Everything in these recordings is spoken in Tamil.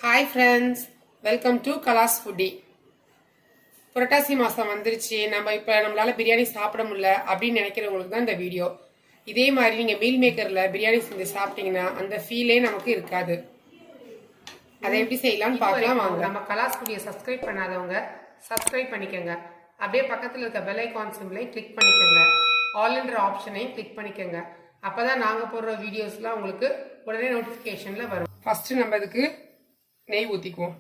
Hi friends, welcome to KalasFoodie. புரட்டாசி மாசம் வந்துருச்சு. நம்ம இப்ப நம்மளால பிரியாணி சாப்பிட முடியல அப்படின்னு நினைக்கிறவங்களுக்கு தான் இந்த வீடியோ. இதே மாதிரி நீங்க மீல் மேக்கர்ல பிரியாணி செஞ்சு சாப்பிட்டீங்கன்னா அந்த ஃபீலே நமக்கு இருக்காது. அதை எப்படி செய்யலாம்னு பார்க்கலாம் வாங்க. நம்ம KalasFoodie சப்ஸ்கிரைப் பண்ணாதவங்க சப்ஸ்கிரைப் பண்ணிக்கோங்க. அப்படியே பக்கத்துல இருக்க பெல் ஐகான் சிம்பிளை கிளிக் பண்ணிக்கோங்க. ஆல்ன்ற ஆப்ஷனையும் கிளிக் பண்ணிக்கோங்க. அப்பதான் நாங்க போடுற வீடியோஸ்லாம் உங்களுக்கு உடனே நோட்டிபிகேஷன்ல வரும். ஃபர்ஸ்ட் நம்ம இதுக்கு நெய் ஊற்றிக்குவோம்.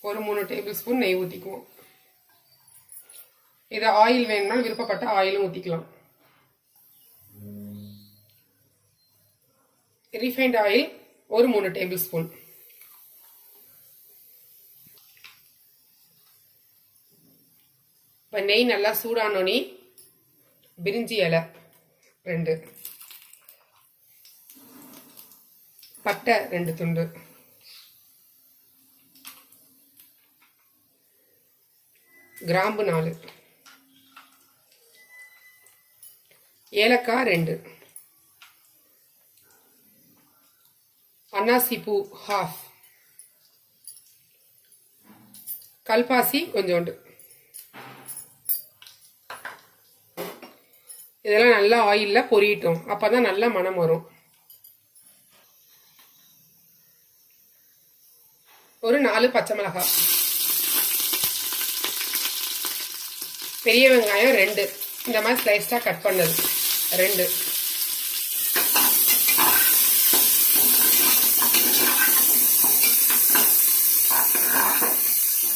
ஒரு 3 டேபிள் ஸ்பூன் நெய் ஊற்றிக்குவோம். இதை ஆயில் வேணும்னா விருப்பப்பட்ட ஆயிலும் ஊற்றிக்கலாம். ரீஃபைண்ட் ஆயில் ஒரு 3 டேபிள் ஸ்பூன். இப்போ நெய் நல்லா சூடானோனி பிரிஞ்சி இலை 2, பட்டை 2 துண்டு, கிராம்பு 4, ஏலக்காய் 2, அன்னாசி பூ 1/2, கல்பாசி கொஞ்சோண்டு. இதெல்லாம் நல்லா ஆயில்ல பொரியட்டும். அப்பதான் நல்ல மணம் வரும். ஒரு 4 பச்சை மிளகாய், பெரிய வெங்காயம் 2 இந்த மாதிரி ஸ்லைஸா கட் பண்ணது 2.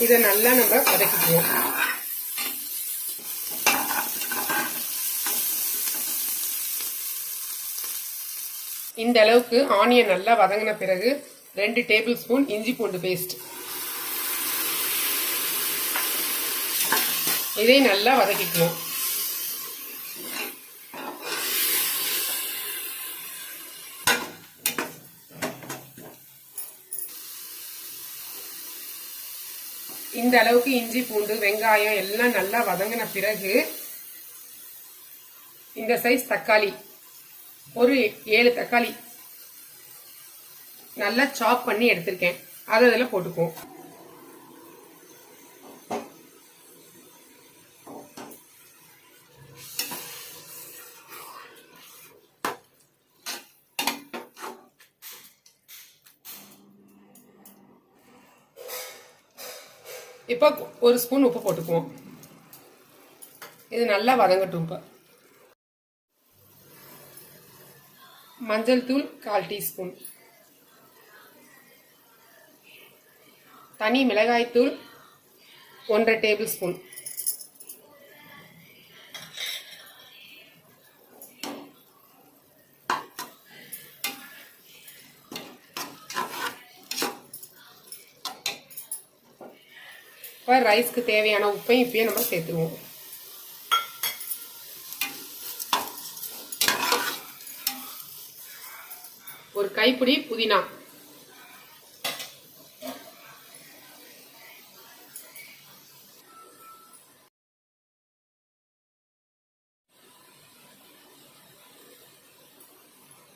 இதை நல்லா நம்ம வதக்கிக்குவோம். இந்த அளவுக்கு ஆனியன் நல்லா வதங்கின பிறகு 2 டேபிள் ஸ்பூன் இஞ்சி பூண்டு பேஸ்ட், இதை நல்லா வதக்கிக்குவோம். இந்த அளவுக்கு இஞ்சி பூண்டு வெங்காயம் எல்லாம் நல்லா வதங்கின பிறகு இந்த சைஸ் தக்காளி ஒரு 7 தக்காளி நல்லா சாப் பண்ணி எடுத்திருக்கேன். அதை அதில் போட்டுக்குவோம். இப்போ ஒரு ஸ்பூன் உப்பு போட்டுக்குவோம். இது நல்லா வதங்கட்டும். இப்போ மஞ்சள் தூள் 1/4 டீஸ்பூன், தனி மிளகாய் தூள் 1/2 டேபிள் ஸ்பூன், இப்போ ரைஸ்க்கு தேவையான உப்பையும் இப்பயே நம்ம சேர்த்துருவோம். ஒரு கைப்பிடி புதினா,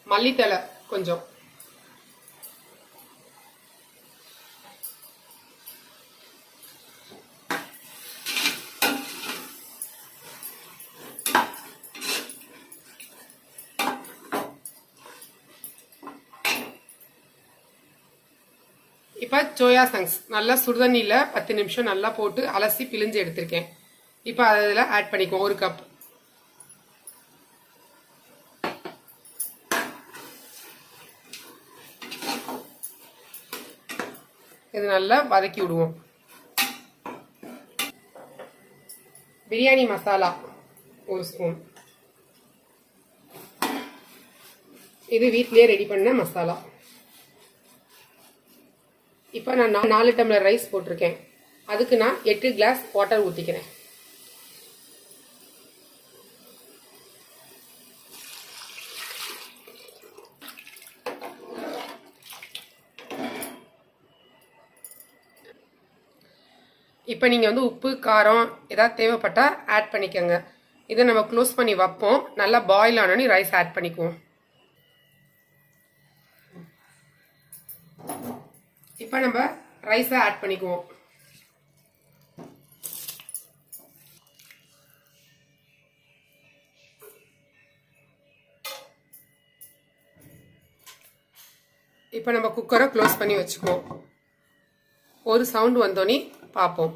மல்லித்தலை கொஞ்சம், இப்போ சோயா சங்க்ஸ் நல்லா சுடுதண்ணியில் 10 நிமிஷம் நல்லா போட்டு அலசி பிழிஞ்சு எடுத்திருக்கேன். இப்போ அதில் ஆட் பண்ணிக்குவோம். 1 கப். இது நல்லா வதக்கி விடுவோம். பிரியாணி மசாலா 1 ஸ்பூன். இது வீட்லயே ரெடி பண்ண மசாலா. இப்போ நான் 4 டம்ளர் ரைஸ் போட்டிருக்கேன். அதுக்கு நான் 8 கிளாஸ் வாட்டர் ஊற்றிக்கிறேன். இப்போ நீங்கள் உப்பு காரம் ஏதாவது தேவைப்பட்டால் ஆட் பண்ணிக்கோங்க. இதை நம்ம க்ளோஸ் பண்ணி வைப்போம். நல்லா பாயில் ஆனோன்னு ரைஸ் ஆட் பண்ணிக்குவோம். இப்போ நம்ம ரைஸை ஆட் பண்ணிக்குவோம். இப்போ நம்ம குக்கரை க்ளோஸ் பண்ணி வச்சுக்குவோம். ஒரு சவுண்ட் வந்தோடனே பார்ப்போம்.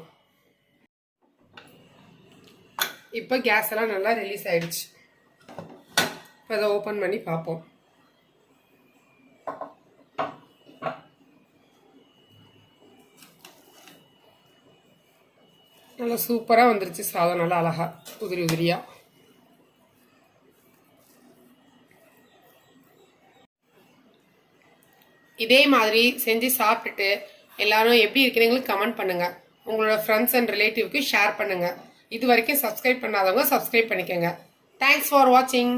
இப்போ கேஸ் எல்லாம் நல்லா ரிலீஸ் ஆயிடுச்சு. இப்போ அதை ஓப்பன் பண்ணி பார்ப்போம். நல்லா சூப்பராக வந்துருச்சு சாதம், நல்லா அழகா உதிரி உதிரியா. இதே மாதிரி செஞ்சு சாப்பிட்டுட்டு எல்லாரும் எப்படி இருக்கிறீங்களும் கமெண்ட் பண்ணுங்க. உங்களோட ஃப்ரெண்ட்ஸ் அண்ட் ரிலேட்டிவ்க்கு ஷேர் பண்ணுங்க. இது வரைக்கும் சப்ஸ்கிரைப் பண்ணாதவங்க சப்ஸ்கிரைப் பண்ணிக்கோங்க. தேங்க்ஸ் ஃபார் வாட்சிங்.